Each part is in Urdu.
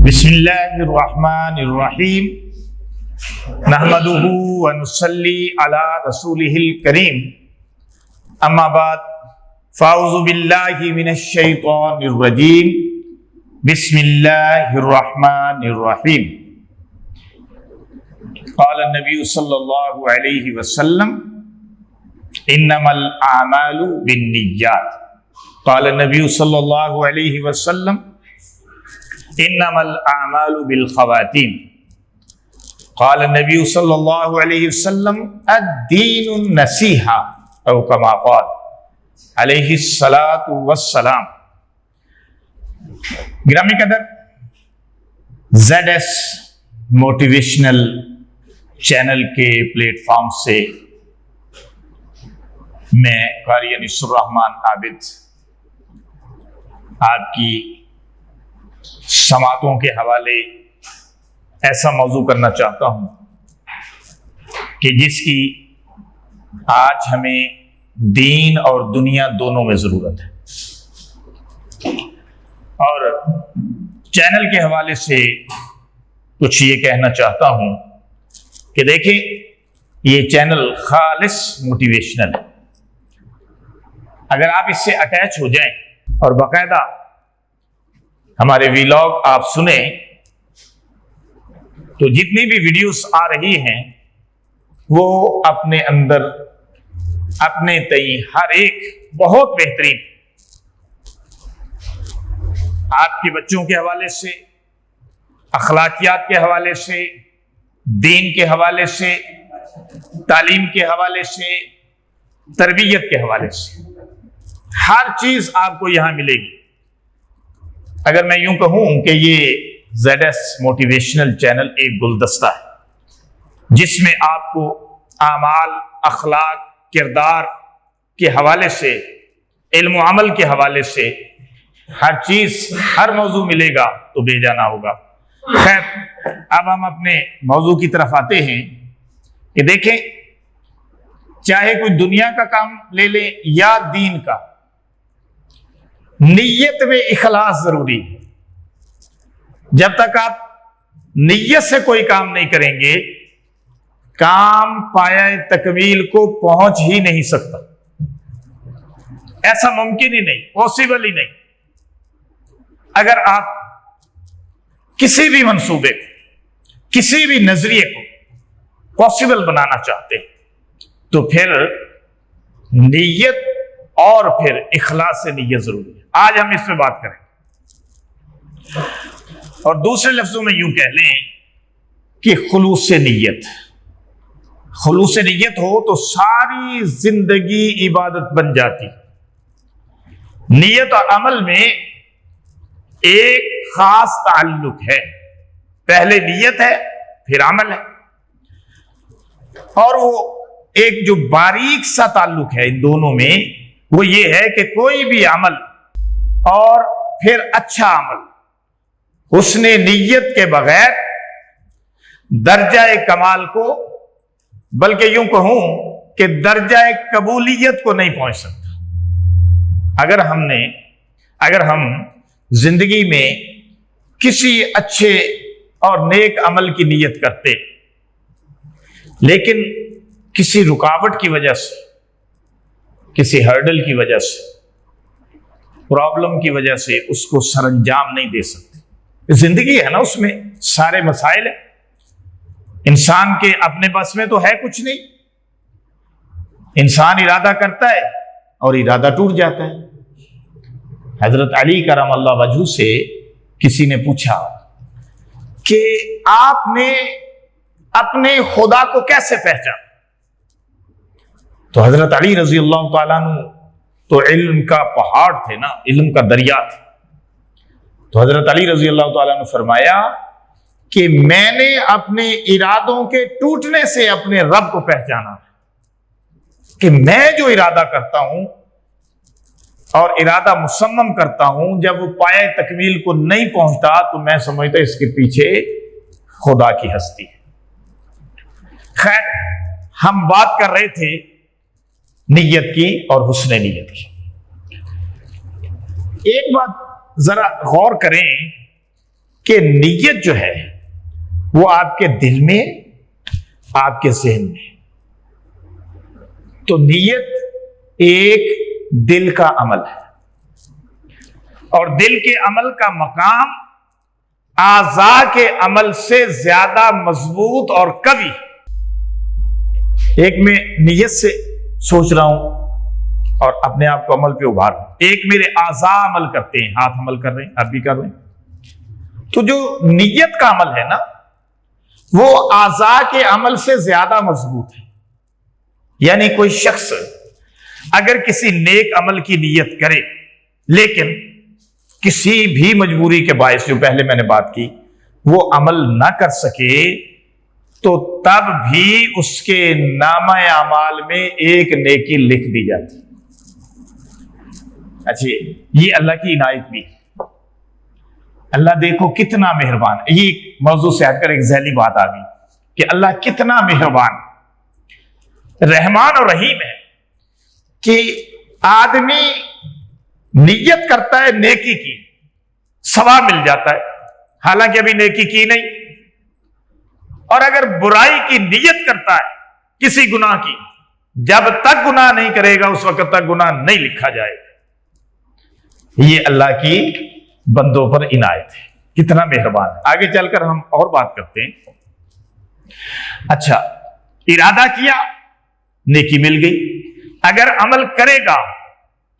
بسم اللہ الرحمن الرحیم نحمدہ ونصلی علی رسولہ الکریم اما بعد فاعوذ باللہ من الشیطان الرجیم بسم اللہ الرحمن الرحیم قال النبی صلی اللہ علیہ وسلم انما الاعمال بالنیات قال النبی صلی اللہ علیہ وسلم انما الاعمال بالخواتیم قال النبی صلی اللہ علیہ وسلم الدین النصیحہ او کما قال علیہ الصلاۃ والسلام۔ گرامی قدر، زیڈ ایس موٹیویشنل چینل کے پلیٹ فارم سے میں قاری انیس الرحمن عابد آپ کی سماعتوں کے حوالے ایسا موضوع کرنا چاہتا ہوں کہ جس کی آج ہمیں دین اور دنیا دونوں میں ضرورت ہے، اور چینل کے حوالے سے کچھ یہ کہنا چاہتا ہوں کہ دیکھیں، یہ چینل خالص موٹیویشنل ہے۔ اگر آپ اس سے اٹیچ ہو جائیں اور باقاعدہ ہمارے ویلاگ آپ سنیں تو جتنی بھی ویڈیوز آ رہی ہیں وہ اپنے اندر اپنے تئیں ہر ایک بہت بہترین، آپ کے بچوں کے حوالے سے، اخلاقیات کے حوالے سے، دین کے حوالے سے، تعلیم کے حوالے سے، تربیت کے حوالے سے ہر چیز آپ کو یہاں ملے گی۔ اگر میں یوں کہوں کہ یہ زیڈ ایس موٹیویشنل چینل ایک گلدستہ ہے جس میں آپ کو اعمال، اخلاق، کردار کے حوالے سے، علم و عمل کے حوالے سے ہر چیز، ہر موضوع ملے گا تو بے جانا ہوگا۔ خیر، اب ہم اپنے موضوع کی طرف آتے ہیں کہ دیکھیں، چاہے کوئی دنیا کا کام لے لیں یا دین کا، نیت میں اخلاص ضروری ہے۔ جب تک آپ نیت سے کوئی کام نہیں کریں گے، کام پایہ تکمیل کو پہنچ ہی نہیں سکتا، ایسا ممکن ہی نہیں، پاسبل ہی نہیں۔ اگر آپ کسی بھی منصوبے کو، کسی بھی نظریے کو پاسبل بنانا چاہتے ہیں تو پھر نیت اور پھر اخلاص سے نیت ضروری ہے۔ آج ہم اس پہ بات کریں، اور دوسرے لفظوں میں یوں کہہ لیں کہ خلوص نیت۔ خلوص نیت ہو تو ساری زندگی عبادت بن جاتی۔ نیت اور عمل میں ایک خاص تعلق ہے، پہلے نیت ہے پھر عمل ہے، اور وہ ایک جو باریک سا تعلق ہے ان دونوں میں، وہ یہ ہے کہ کوئی بھی عمل اور پھر اچھا عمل حسن نیت کے بغیر درجہ کمال کو، بلکہ یوں کہوں کہ درجہ قبولیت کو نہیں پہنچ سکتا۔ اگر ہم زندگی میں کسی اچھے اور نیک عمل کی نیت کرتے لیکن کسی رکاوٹ کی وجہ سے، کسی ہرڈل کی وجہ سے، پرابلم کی وجہ سے اس کو سر انجام نہیں دے سکتے۔ زندگی ہے نا، اس میں سارے مسائل ہیں، انسان کے اپنے بس میں تو ہے کچھ نہیں، انسان ارادہ کرتا ہے اور ارادہ ٹوٹ جاتا ہے۔ حضرت علی کرم اللہ وجہہ سے کسی نے پوچھا کہ آپ نے اپنے خدا کو کیسے پہچانا؟ تو حضرت علی رضی اللہ تعالیٰ عنہ تو علم کا پہاڑ تھے نا، علم کا دریا تھے۔ تو حضرت علی رضی اللہ تعالیٰ نے فرمایا کہ میں نے اپنے ارادوں کے ٹوٹنے سے اپنے رب کو پہچانا کہ میں جو ارادہ کرتا ہوں اور ارادہ مصمم کرتا ہوں، جب وہ پایہ تکمیل کو نہیں پہنچتا تو میں سمجھتا اس کے پیچھے خدا کی ہستی ہے۔ خیر، ہم بات کر رہے تھے نیت کی اور حسن نیت کی۔ ایک بات ذرا غور کریں کہ نیت جو ہے وہ آپ کے دل میں، آپ کے ذہن میں، تو نیت ایک دل کا عمل ہے، اور دل کے عمل کا مقام اعضاء کے عمل سے زیادہ مضبوط اور قوی۔ ایک میں نیت سے سوچ رہا ہوں اور اپنے آپ کو عمل پہ ابھار رہا ہوں، ایک میرے اعضاء عمل کرتے ہیں، ہاتھ عمل کر رہے ہیں، آپ بھی کر رہے ہیں، تو جو نیت کا عمل ہے نا وہ اعضاء کے عمل سے زیادہ مضبوط ہے۔ یعنی کوئی شخص اگر کسی نیک عمل کی نیت کرے لیکن کسی بھی مجبوری کے باعث، جو پہلے میں نے بات کی، وہ عمل نہ کر سکے تو تب بھی اس کے نامہ اعمال میں ایک نیکی لکھ دی جاتی۔ اچھا، یہ اللہ کی عنایت بھی ہے۔ اللہ دیکھو کتنا مہربان ہے۔ یہ موضوع سے ہٹ کر ایک ذیلی بات آ گئی کہ اللہ کتنا مہربان، رحمان اور رحیم ہے کہ آدمی نیت کرتا ہے نیکی کی، ثواب مل جاتا ہے حالانکہ ابھی نیکی کی نہیں، اور اگر برائی کی نیت کرتا ہے کسی گناہ کی، جب تک گناہ نہیں کرے گا اس وقت تک گناہ نہیں لکھا جائے گا۔ یہ اللہ کی بندوں پر عنایت ہے، کتنا مہربان ہے۔ آگے چل کر ہم اور بات کرتے ہیں۔ اچھا، ارادہ کیا، نیکی مل گئی، اگر عمل کرے گا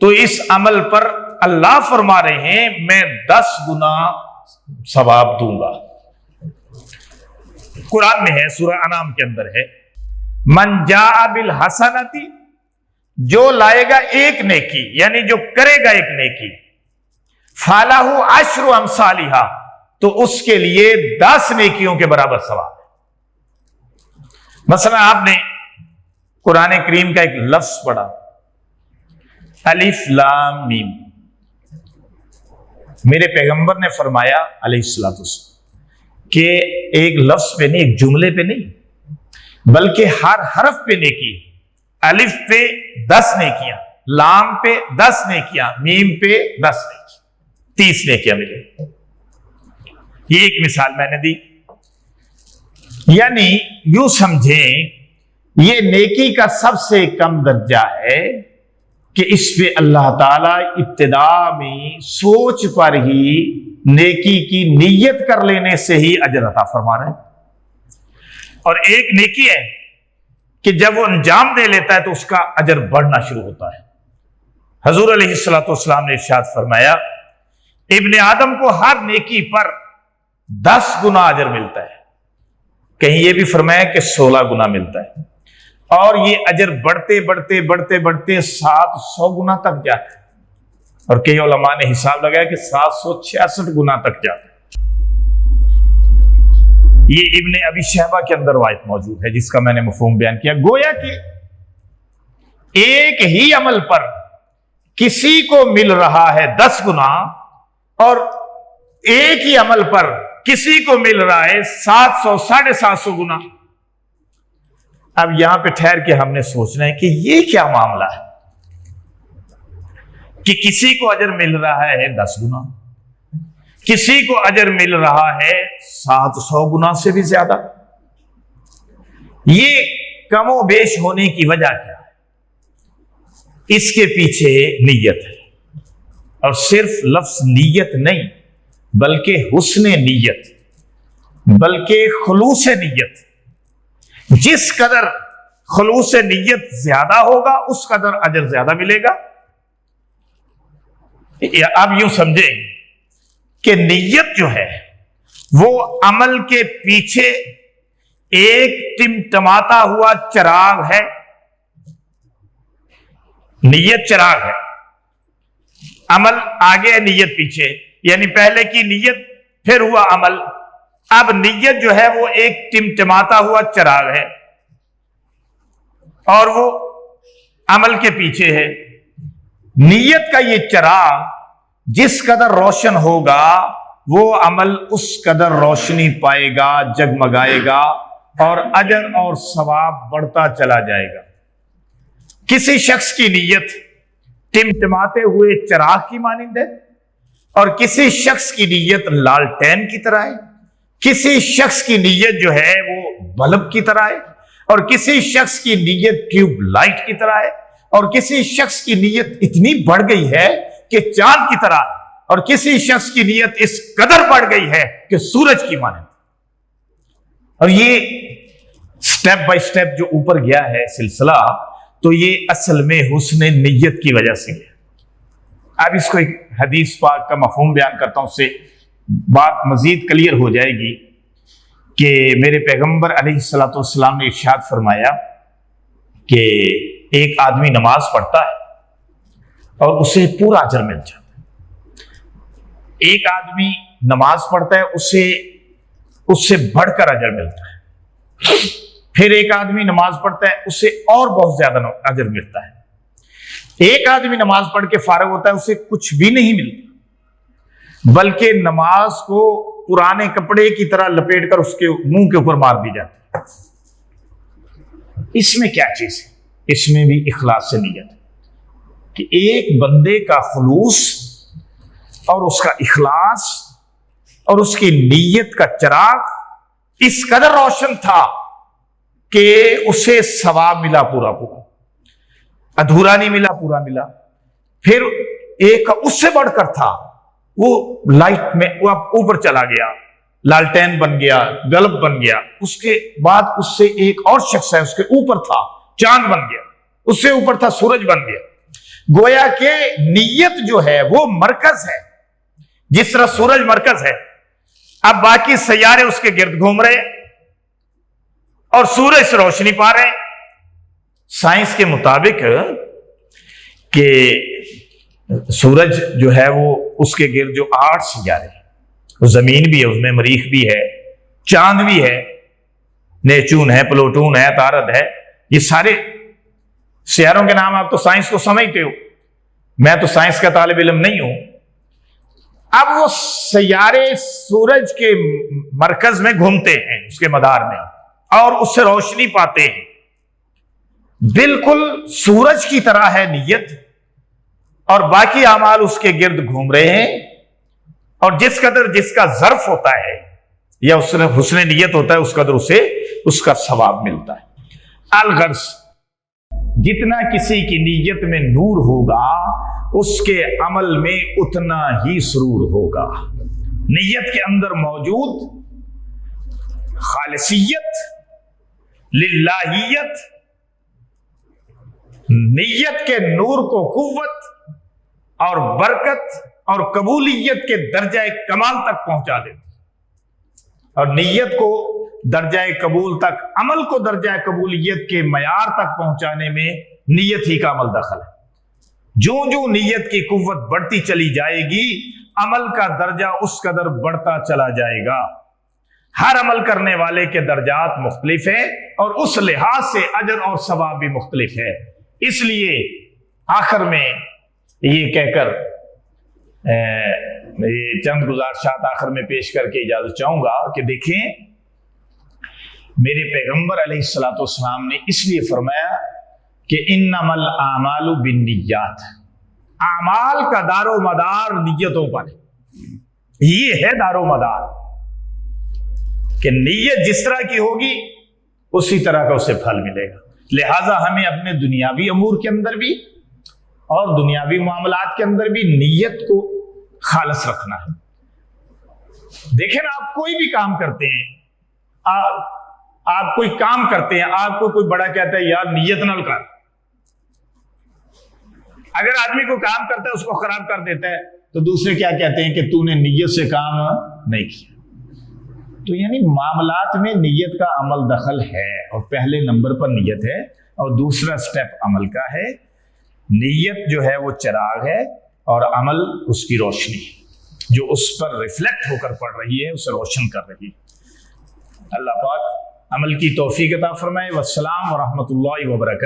تو اس عمل پر اللہ فرما رہے ہیں میں 10 گنا ثواب دوں گا۔ قرآن میں ہے، سورہ انعام کے اندر ہے، من جاء بالحسنۃ، جو لائے گا ایک نیکی، یعنی جو کرے گا ایک نیکی، فلہ عشر امثالھا، تو اس کے لیے 10 نیکیوں کے برابر ثواب ہے۔ مثلا آپ نے قرآن کریم کا ایک لفظ پڑھا، الف لام میم، میرے پیغمبر نے فرمایا علیہ الصلوۃ والسلام کہ ایک لفظ پہ نہیں، ایک جملے پہ نہیں، بلکہ ہر حرف پہ نیکی، الف پہ 10 نیکیاں، لام پہ 10 نیکیاں، میم پہ 10 نیکیاں، 30 نیکیاں ملے۔ یہ ایک مثال میں نے دی۔ یعنی یوں سمجھیں یہ نیکی کا سب سے کم درجہ ہے کہ اس پہ اللہ تعالیٰ ابتدا میں سوچ پر ہی نیکی کی نیت کر لینے سے ہی اجر عطا فرما رہا ہے، اور ایک نیکی ہے کہ جب وہ انجام دے لیتا ہے تو اس کا اجر بڑھنا شروع ہوتا ہے۔ حضور علیہ الصلوۃ والسلام نے ارشاد فرمایا ابن آدم کو ہر نیکی پر 10 گنا اجر ملتا ہے، کہیں یہ بھی فرمایا کہ 16 گنا ملتا ہے، اور یہ اجر بڑھتے بڑھتے بڑھتے بڑھتے 700 گنا تک جاتا ہے، اور کئی علماء نے حساب لگایا کہ 766 گنا تک جاتا ہے۔ یہ ابن ابی شیبہ کے اندر روایت موجود ہے جس کا میں نے مفہوم بیان کیا۔ گویا کہ ایک ہی عمل پر کسی کو مل رہا ہے 10 گنا، اور ایک ہی عمل پر کسی کو مل رہا ہے 700 750 گنا۔ اب یہاں پہ ٹھہر کے ہم نے سوچنا ہے کہ یہ کیا معاملہ ہے کہ کسی کو اجر مل رہا ہے 10 گنا، کسی کو اجر مل رہا ہے 700 گنا سے بھی زیادہ۔ یہ کم و بیش ہونے کی وجہ کیا ہے؟ اس کے پیچھے نیت ہے، اور صرف لفظ نیت نہیں بلکہ حسن نیت، بلکہ خلوص نیت۔ جس قدر خلوص نیت زیادہ ہوگا اس قدر اجر زیادہ ملے گا۔ اب یوں سمجھیں کہ نیت جو ہے وہ عمل کے پیچھے ایک ٹمٹماتا ہوا چراغ ہے۔ نیت چراغ ہے، عمل آگے ہے، نیت پیچھے، یعنی پہلے کی نیت پھر ہوا عمل۔ اب نیت جو ہے وہ ایک ٹمٹماتا ہوا چراغ ہے اور وہ عمل کے پیچھے ہے۔ نیت کا یہ چراغ جس قدر روشن ہوگا وہ عمل اس قدر روشنی پائے گا، جگمگائے گا، اور اجر اور ثواب بڑھتا چلا جائے گا۔ کسی شخص کی نیت ٹمٹماتے ہوئے چراغ کی مانند ہے، اور کسی شخص کی نیت لالٹین کی طرح ہے، کسی شخص کی نیت جو ہے وہ بلب کی طرح ہے، اور کسی شخص کی نیت ٹیوب لائٹ کی طرح ہے، اور کسی شخص کی نیت اتنی بڑھ گئی ہے کہ چاند کی طرح، اور کسی شخص کی نیت اس قدر بڑھ گئی ہے کہ سورج کی مانند۔ اور یہ سٹیپ بائی سٹیپ جو اوپر گیا ہے سلسلہ، تو یہ اصل میں حسن نیت کی وجہ سے گیا۔ اب اس کو ایک حدیث پاک کا مفہوم بیان کرتا ہوں، اس سے بات مزید کلیئر ہو جائے گی کہ میرے پیغمبر علیہ الصلوۃ والسلام نے ارشاد فرمایا کہ ایک آدمی نماز پڑھتا ہے اور اسے پورا اجر مل جاتا ہے۔ ایک آدمی نماز پڑھتا ہے، اس سے بڑھ کر اجر ملتا ہے۔ پھر ایک آدمی نماز پڑھتا ہے، اسے اور بہت زیادہ اجر ملتا ہے۔ ایک آدمی نماز پڑھ کے فارغ ہوتا ہے، اسے کچھ بھی نہیں ملتا، بلکہ نماز کو پرانے کپڑے کی طرح لپیٹ کر اس کے منہ کے اوپر مار دی جاتی ہے۔ اس میں کیا چیز ہے؟ اس میں بھی اخلاص سے نیت ہے کہ ایک بندے کا خلوص اور اس کا اخلاص اور اس کی نیت کا چراغ اس قدر روشن تھا کہ اسے ثواب ملا پورا پورا، ادھورا نہیں ملا، پورا ملا۔ پھر ایک اس سے بڑھ کر تھا، وہ لائٹ میں وہ اوپر چلا گیا، لالٹین بن گیا، بلب بن گیا۔ اس کے بعد اس سے ایک اور شخص ہے، اس کے اوپر تھا، چاند بن گیا، اس سے اوپر تھا، سورج بن گیا۔ گویا کہ نیت جو ہے وہ مرکز ہے، جس طرح سورج مرکز ہے۔ اب باقی سیارے اس کے گرد گھوم رہے اور سورج سے روشنی پا رہے۔ سائنس کے مطابق کہ سورج جو ہے وہ اس کے گرد جو 8 سیارے، وہ زمین بھی ہے، اس میں مریخ بھی ہے، چاند بھی ہے، نیپچون ہے، پلوٹون ہے، عطارد ہے۔ یہ سارے سیاروں کے نام آپ تو سائنس کو سمجھتے ہو، میں تو سائنس کا طالب علم نہیں ہوں۔ اب وہ سیارے سورج کے مرکز میں گھومتے ہیں، اس کے مدار میں، اور اس سے روشنی پاتے ہیں۔ بالکل سورج کی طرح ہے نیت، اور باقی اعمال اس کے گرد گھوم رہے ہیں، اور جس قدر جس کا ظرف ہوتا ہے یا اس میں حسن نیت ہوتا ہے، اس قدر اسے اس کا ثواب ملتا ہے۔ الغرض، جتنا کسی کی نیت میں نور ہوگا اس کے عمل میں اتنا ہی سرور ہوگا۔ نیت کے اندر موجود خالصیت، للہیت، نیت کے نور کو قوت اور برکت اور قبولیت کے درجہ کمال تک پہنچا دیتی، اور نیت کو درجہ قبول تک، عمل کو درجہ قبولیت کے معیار تک پہنچانے میں نیت ہی کا عمل دخل ہے۔ جو نیت کی قوت بڑھتی چلی جائے گی، عمل کا درجہ اس قدر بڑھتا چلا جائے گا۔ ہر عمل کرنے والے کے درجات مختلف ہیں، اور اس لحاظ سے اجر اور ثواب بھی مختلف ہے۔ اس لیے آخر میں یہ کہہ کر یہ چند گزارشات آخر میں پیش کر کے اجازت چاہوں گا کہ دیکھیں، میرے پیغمبر علیہ الصلوۃ والسلام نے اس لیے فرمایا کہ انما الاعمال بالنیات، اعمال کا دار و مدار نیتوں پر ہے۔ یہ ہے دار و مدار کہ نیت جس طرح کی ہوگی اسی طرح کا اسے پھل ملے گا۔ لہٰذا ہمیں اپنے دنیاوی امور کے اندر بھی اور دنیاوی معاملات کے اندر بھی نیت کو خالص رکھنا ہے۔ دیکھیں نا، آپ کوئی بھی کام کرتے ہیں، آپ کوئی کام کرتے ہیں، آپ کو کوئی بڑا کہتا ہے یار نیت نہ کر، اگر آدمی کو کام کرتا ہے اس کو خراب کر دیتا ہے تو دوسرے کیا کہتے ہیں کہ تو نے نیت سے کام نہیں کیا۔ تو یعنی معاملات میں نیت کا عمل دخل ہے، اور پہلے نمبر پر نیت ہے، اور دوسرا سٹیپ عمل کا ہے۔ نیت جو ہے وہ چراغ ہے، اور عمل اس کی روشنی جو اس پر ریفلیکٹ ہو کر پڑ رہی ہے، اسے روشن کر رہی ہے۔ اللہ پاک عمل کی توفیق عطا فرمائے۔ والسلام ورحمۃ اللہ وبرکاتہ۔